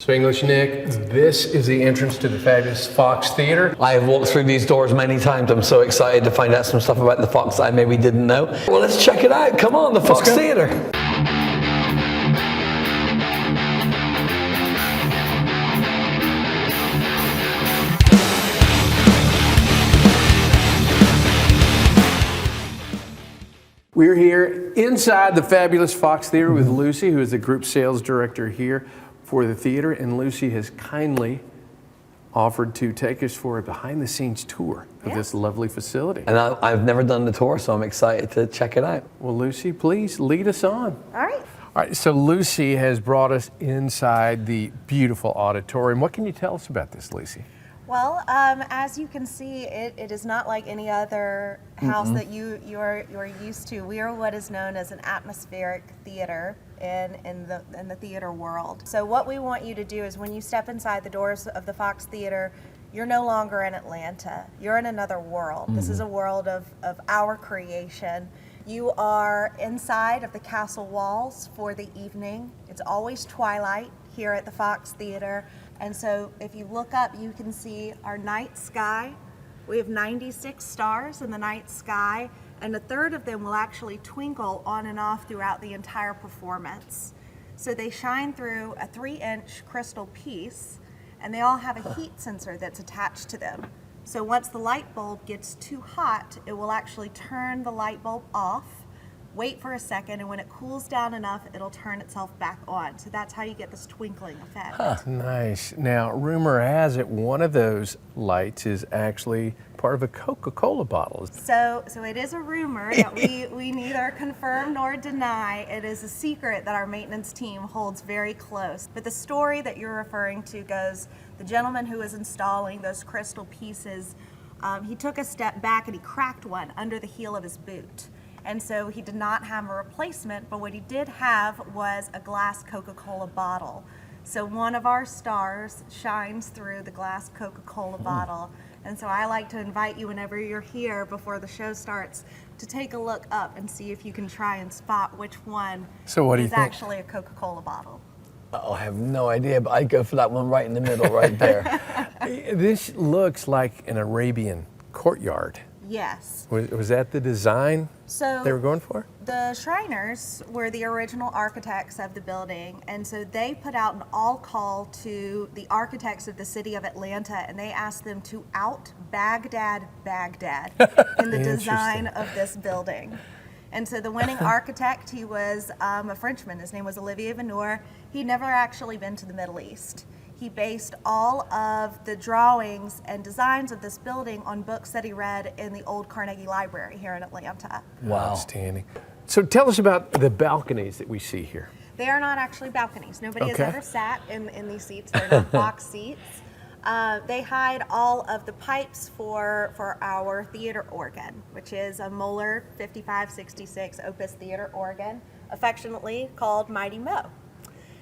Spanglish Nick, this is the entrance to the fabulous Fox Theater. I have walked through these doors many times. I'm so excited to find out some stuff about the Fox that I maybe didn't know. Well, let's check it out. Come on, the Fox Theater. We're here inside the fabulous Fox Theater with Lucy, who is the group sales director here for the theater, and Lucy has kindly offered to take us for a behind-the-scenes tour of this lovely facility. And I've never done the tour, so I'm excited to check it out. Well, Lucy, please lead us on. All right. All right, so Lucy has brought us inside the beautiful auditorium. What can you tell us about this, Lucy? Well, as you can see, it is not like any other house that you're used to. We are what is known as an atmospheric theater in the theater world. So what we want you to do is when you step inside the doors of the Fox Theater, you're no longer in Atlanta. You're in another world. This is a world of our creation. You are inside of the castle walls for the evening. It's always twilight here at the Fox Theater. And so if you look up, you can see our night sky. We have 96 stars in the night sky, and a third of them will actually twinkle on and off throughout the entire performance. So they shine through a 3-inch crystal piece, and they all have a heat sensor that's attached to them. So once the light bulb gets too hot, it will actually turn the light bulb off, wait for a second, and when it cools down enough, it'll turn itself back on. So that's how you get this twinkling effect. Nice. Now, rumor has it one of those lights is actually part of a Coca-Cola bottle. So it is a rumor that we neither confirm nor deny. It is a secret that our maintenance team holds very close. But the story that you're referring to goes, the gentleman who was installing those crystal pieces, he took a step back and he cracked one under the heel of his boot. And so he did not have a replacement, but what he did have was a glass Coca-Cola bottle. So one of our stars shines through the glass Coca-Cola bottle. And so I like to invite you whenever you're here before the show starts to take a look up and see if you can try and spot which one is actually a Coca-Cola bottle. Oh, I have no idea, but I'd go for that one right in the middle, right there. This looks like an Arabian courtyard. Yes. Was that the design they were going for? The Shriners were the original architects of the building, and so they put out an all-call to the architects of the city of Atlanta, and they asked them to out-Baghdad in the design of this building. And so the winning architect, he was a Frenchman. His name was Olivier Veneur. He'd never actually been to the Middle East. He based all of the drawings and designs of this building on books that he read in the old Carnegie Library here in Atlanta. Wow. Outstanding. So tell us about the balconies that we see here. They are not actually balconies. Nobody has ever sat in these seats. They're not box seats. They hide all of the pipes for our theater organ, which is a Moeller 5566 Opus theater organ, affectionately called Mighty Mo.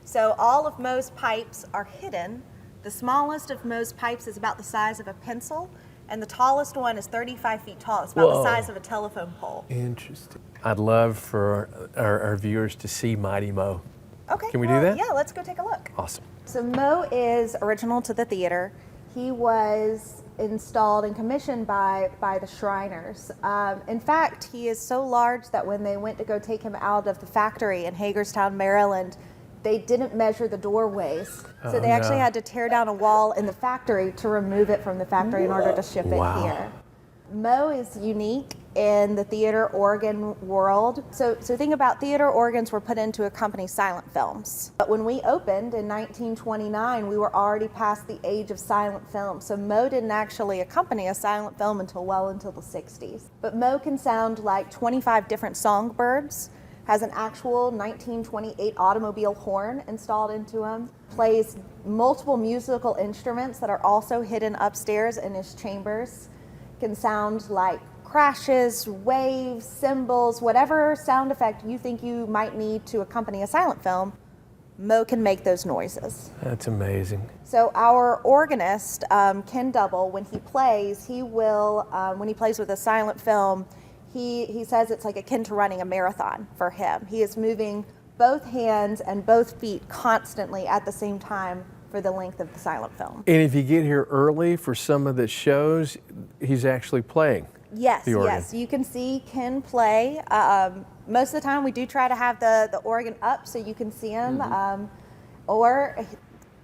So all of Mo's pipes are hidden. The smallest of Mo's pipes is about the size of a pencil, and the tallest one is 35 feet tall. It's about the size of a telephone pole. Interesting. I'd love for our viewers to see Mighty Mo. Okay. Can we do that? Yeah, let's go take a look. Awesome. So Mo is original to the theater. He was installed and commissioned by the Shriners. In fact, he is so large that when they went to go take him out of the factory in Hagerstown, Maryland, they didn't measure the doorways. So they actually had to tear down a wall in the factory to remove it from the factory in order to ship it here. Mo is unique in the theater organ world. So think about theater organs were put in to accompany silent films. But when we opened in 1929, we were already past the age of silent film. So Mo didn't actually accompany a silent film until well into the 60s. But Mo can sound like 25 different songbirds, has an actual 1928 automobile horn installed into him, plays multiple musical instruments that are also hidden upstairs in his chambers, can sound like crashes, waves, cymbals, whatever sound effect you think you might need to accompany a silent film, Mo can make those noises. That's amazing. So our organist, Ken Double, when he plays, he will, when he plays with a silent film, he says it's like akin to running a marathon for him. He is moving both hands and both feet constantly at the same time for the length of the silent film. And if you get here early for some of the shows, he's actually playing. Yes, the organ. yes, you can see Ken play. Most of the time we do try to have the organ up so you can see him, or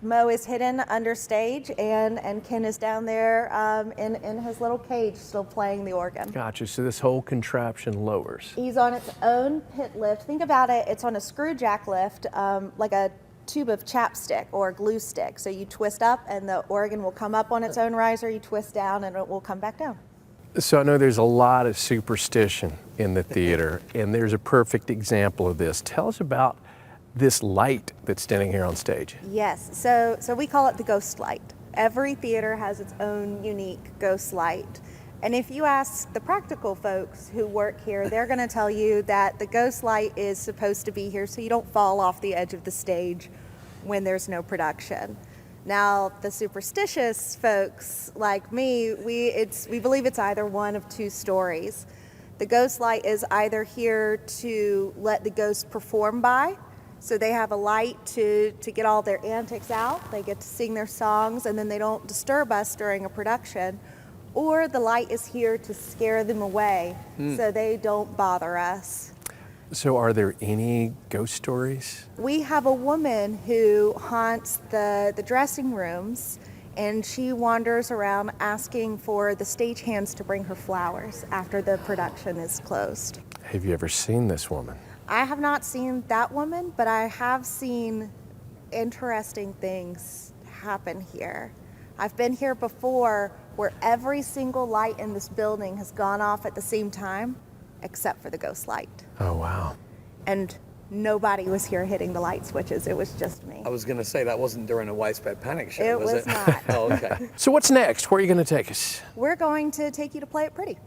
Mo is hidden under stage and Ken is down there in his little cage still playing the organ. Gotcha. So this whole contraption lowers. He's on its own pit lift. Think about it, it's on a screw jack lift, like a tube of chapstick or glue stick. So you twist up and the organ will come up on its own riser, you twist down and it will come back down. So I know there's a lot of superstition in the theater, and there's a perfect example of this. Tell us about this light that's standing here on stage. Yes, so we call it the ghost light. Every theater has its own unique ghost light. And if you ask the practical folks who work here, they're going to tell you that the ghost light is supposed to be here so you don't fall off the edge of the stage when there's no production. Now, the superstitious folks like me, we believe it's either one of two stories. The ghost light is either here to let the ghosts perform by, so they have a light to get all their antics out, they get to sing their songs, and then they don't disturb us during a production. Or the light is here to scare them away, so they don't bother us. So are there any ghost stories? We have a woman who haunts the dressing rooms, and she wanders around asking for the stagehands to bring her flowers after the production is closed. Have you ever seen this woman? I have not seen that woman, but I have seen interesting things happen here. I've been here before where every single light in this building has gone off at the same time, except for the ghost light. Oh, wow. And nobody was here hitting the light switches. It was just me. I was going to say that wasn't during a widespread panic show, It was was it? not. Oh, okay. So what's next? Where are you going to take us? We're going to take you to Play It Pretty.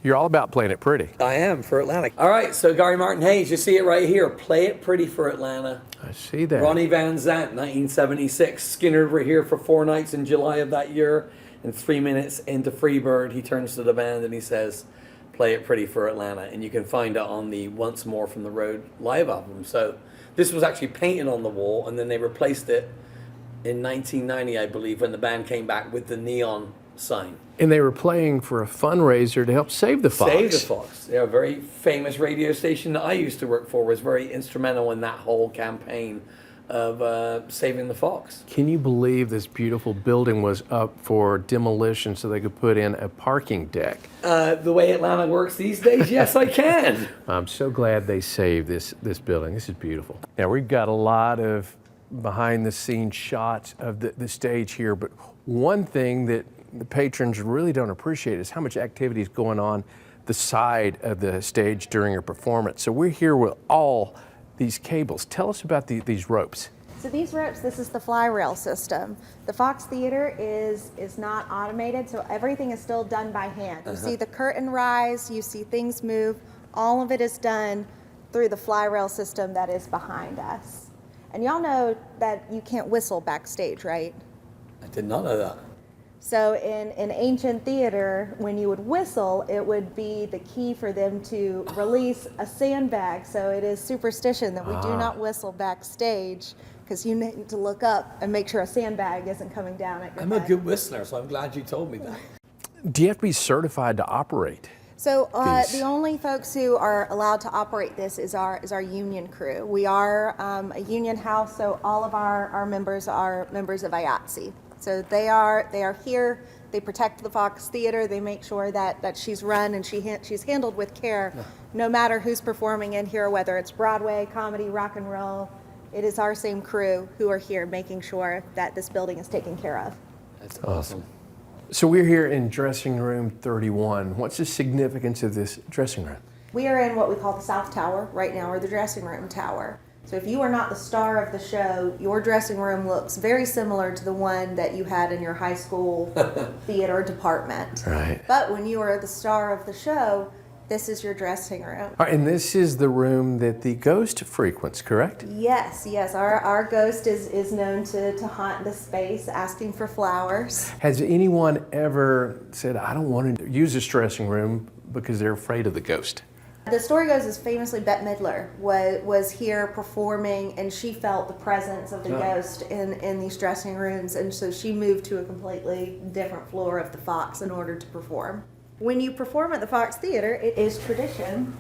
You're all about playing it pretty. I am for Atlanta. All right, so Gary Martin Hayes, you see it right here. Play It Pretty for Atlanta. I see that. Ronnie Van Zant, 1976. Skinner were here for 4 nights in July of that year. And 3 minutes into Freebird, he turns to the band and he says, "Play It Pretty for Atlanta." And you can find it on the Once More from the Road live album. So this was actually painted on the wall, and then they replaced it in 1990, I believe, when the band came back with the neon sign. And they were playing for a fundraiser to help save the Fox. Save the Fox. They're a very famous radio station that I used to work for, was very instrumental in that whole campaign of saving the Fox. Can you believe this beautiful building was up for demolition so they could put in a parking deck? The way Atlanta works these days, yes, I can. I'm so glad they saved this building. This is beautiful. Now, we've got a lot of behind-the-scenes shots of the stage here, but one thing that the patrons really don't appreciate is how much activity is going on the side of the stage during a performance. So we're here with all these cables. Tell us about these ropes. So these ropes, this is the fly rail system. The Fox Theater is not automated, so everything is still done by hand. You see the curtain rise, you see things move. All of it is done through the fly rail system that is behind us. And y'all know that you can't whistle backstage, right? I did not know that. So in ancient theater, when you would whistle, it would be the key for them to release a sandbag. So it is superstition that we do not whistle backstage, because you need to look up and make sure a sandbag isn't coming down at your I'm a head. good whistler, so I'm glad you told me that. Do you have to be certified to operate? So These. the only folks who are allowed to operate this is our union crew. We are a union house, so all of our members are members of IATSE. So they are here. They protect the Fox Theater. They make sure that she's run and she's handled with care, no matter who's performing in here, whether it's Broadway, comedy, rock and roll. It is our same crew who are here making sure that this building is taken care of. That's awesome. So we're here in dressing room 31. What's the significance of this dressing room? We are in what we call the South Tower right now, or the dressing room tower. So if you are not the star of the show, your dressing room looks very similar to the one that you had in your high school theater department. Right. But when you are the star of the show, this is your dressing room. All right, and this is the room that the ghost frequents, correct? Yes. Our ghost is known to haunt the space, asking for flowers. Has anyone ever said, I don't want to use this dressing room because they're afraid of the ghost? The story goes is famously Bette Midler was here performing, and she felt the presence of the ghost in these dressing rooms, and so she moved to a completely different floor of the Fox in order to perform. When you perform at the Fox Theater, it is tradition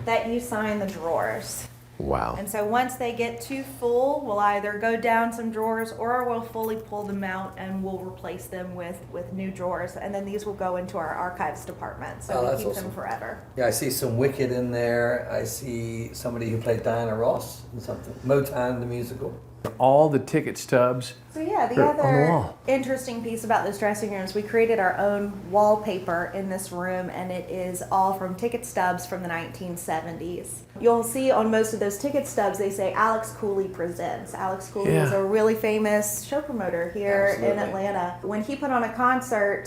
that you sign the drawers. Wow. And so once they get too full, we'll either go down some drawers or we'll fully pull them out and we'll replace them with new drawers. And then these will go into our archives department, so we keep them forever. Yeah, I see some Wicked in there. I see somebody who played Diana Ross in something. Motown, the musical. All the ticket stubs. So yeah, the They're on the other wall. interesting piece about this dressing room is we created our own wallpaper in this room, and it is all from ticket stubs from the 1970s. You'll see on most of those ticket stubs they say Alex Cooley presents. Alex Cooley was a really famous show promoter here in Atlanta. When he put on a concert,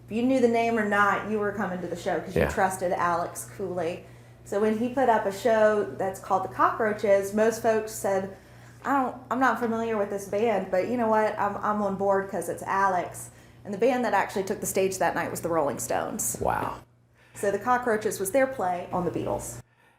if you knew the name or not, you were coming to the show because you trusted Alex Cooley. So when he put up a show that's called The Cockroaches, most folks said, I'm not familiar with this band, but you know what? I'm on board because it's Alex. And the band that actually took the stage that night was the Rolling Stones. Wow. So the Cockroaches was their play on the Beatles.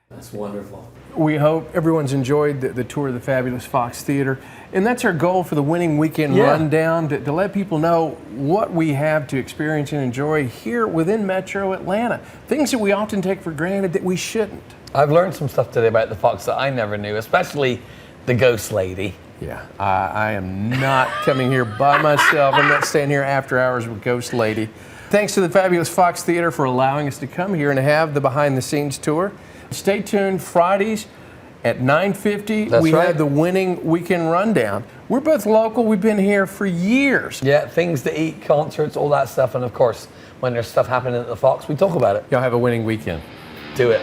That's wonderful. We hope everyone's enjoyed the tour of the fabulous Fox Theater. And that's our goal for the winning weekend rundown, to let people know what we have to experience and enjoy here within Metro Atlanta. Things that we often take for granted that we shouldn't. I've learned some stuff today about the Fox that I never knew, especially the ghost lady. Yeah, I am not coming here by myself. I'm not staying here after hours with Ghost Lady. Thanks to the fabulous Fox Theater for allowing us to come here and have the behind the scenes tour. Stay tuned Fridays at 9:50. We have the winning weekend rundown. We're both local. We've been here for years. Yeah, things to eat, concerts, all that stuff. And of course, when there's stuff happening at the Fox, we talk about it. Y'all have a winning weekend. Do it.